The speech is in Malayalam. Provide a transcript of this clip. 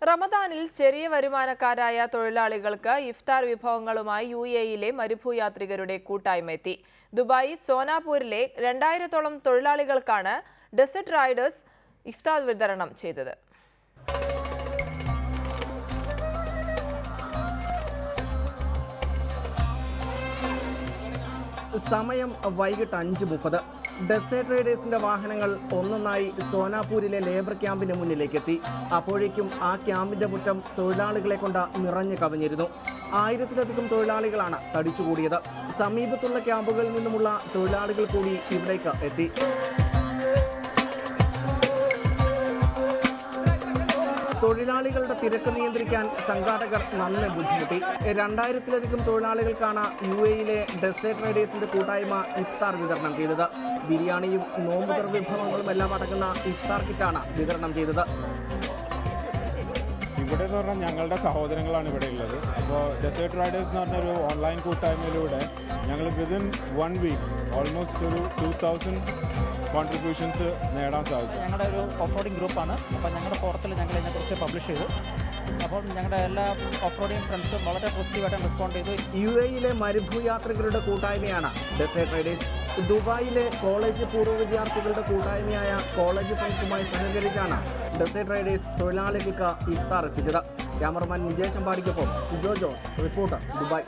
റമദാനിൽ ചെറിയ വരുമാനക്കാരായ തൊഴിലാളികൾക്ക് ഇഫ്താർ വിഭവങ്ങളുമായി UAE-യിലെ മരുഭൂയാത്രികരുടെ കൂട്ടായ്മ എത്തി. ദുബായ് സോനാപൂരിലെ 2000-ഓളം തൊഴിലാളികൾക്കാണ് ഡെസേർട്ട് റൈഡേഴ്സ് ഇഫ്താർ വിതരണം ചെയ്തത്. സമയം വൈകിട്ട് 5:30. ഡെസേർട്ട് റൈഡേഴ്സിന്റെ വാഹനങ്ങൾ ഒന്നൊന്നായി സോനാപൂരിലെ ലേബർ ക്യാമ്പിന് മുന്നിലേക്കെത്തി. അപ്പോഴേക്കും ആ ക്യാമ്പിന്റെ മുറ്റം തൊഴിലാളികളെ കൊണ്ട് നിറഞ്ഞു കവിഞ്ഞിരുന്നു. 1000-ലധികം തൊഴിലാളികളാണ് തടിച്ചുകൂടിയത്. സമീപത്തുള്ള ക്യാമ്പുകളിൽ നിന്നുമുള്ള തൊഴിലാളികൾ കൂടി ഇവിടേക്ക് എത്തി. തൊഴിലാളികളുടെ തിരക്ക് നിയന്ത്രിക്കാൻ സംഘാടകർ നന്നെ ബുദ്ധിമുട്ടി. 2000-ലധികം തൊഴിലാളികൾക്കാണ് UAE-യിലെ ഡെസേർട്ട് റൈഡേഴ്സിന്റെ കൂട്ടായ്മ ഇഫ്താർ വിതരണം ചെയ്തത്. ബിരിയാണിയും നോമ്പുതർ വിഭവങ്ങളും എല്ലാം അടങ്ങുന്ന ഇഫ്താർ കിറ്റാണ് വിതരണം ചെയ്തത്. ഇവിടെ എന്ന് പറഞ്ഞാൽ ഞങ്ങളുടെ സഹോദരങ്ങളാണ് ഇവിടെ ഉള്ളത്. അപ്പോൾ ഡെസേർട്ട് റൈഡേഴ്സ് എന്ന് പറഞ്ഞൊരു ഓൺലൈൻ കൂട്ടായ്മയിലൂടെ ഞങ്ങൾ വിതിൻ 1 വീക്ക് ഓൾമോസ്റ്റ് ഒരു 2000 കോൺട്രിബ്യൂഷൻസ് നേടാൻ സാധിച്ചു. ഞങ്ങളുടെ ഒരു ഓഫ്-റോഡിംഗ് ഗ്രൂപ്പാണ്. അപ്പോൾ ഞങ്ങളുടെ ഫോറത്തിൽ ഞങ്ങൾ ഇതിനെക്കുറിച്ച് പബ്ലിഷ് ചെയ്തു. അപ്പോൾ ഞങ്ങളുടെ എല്ലാ ഓഫ്-റോഡിംഗ് ഫ്രണ്ട്സും വളരെ പോസിറ്റീവായിട്ട് റെസ്പോണ്ട് ചെയ്തു. UAE-യിലെ മരുഭൂയാത്രികരുടെ കൂട്ടായ്മയാണ് ഡെസേർട്ട് റൈഡേഴ്സ്. ദുബായിലെ കോളേജ് പൂർവ്വ വിദ്യാർത്ഥികളുടെ കൂട്ടായ്മയായ കോളേജ് ഫ്രണ്ട്സുമായി സഹകരിച്ചാണ് ഡെസേർട്ട് റൈഡേഴ്സ് തൊഴിലാളികൾക്ക് ഇഫ്താർ എത്തിച്ചത്. ക്യാമറമാൻ നിജേഷ് അമ്പാടിക്കൊപ്പം സിജോ ജോസ്, റിപ്പോർട്ടർ, ദുബായ്.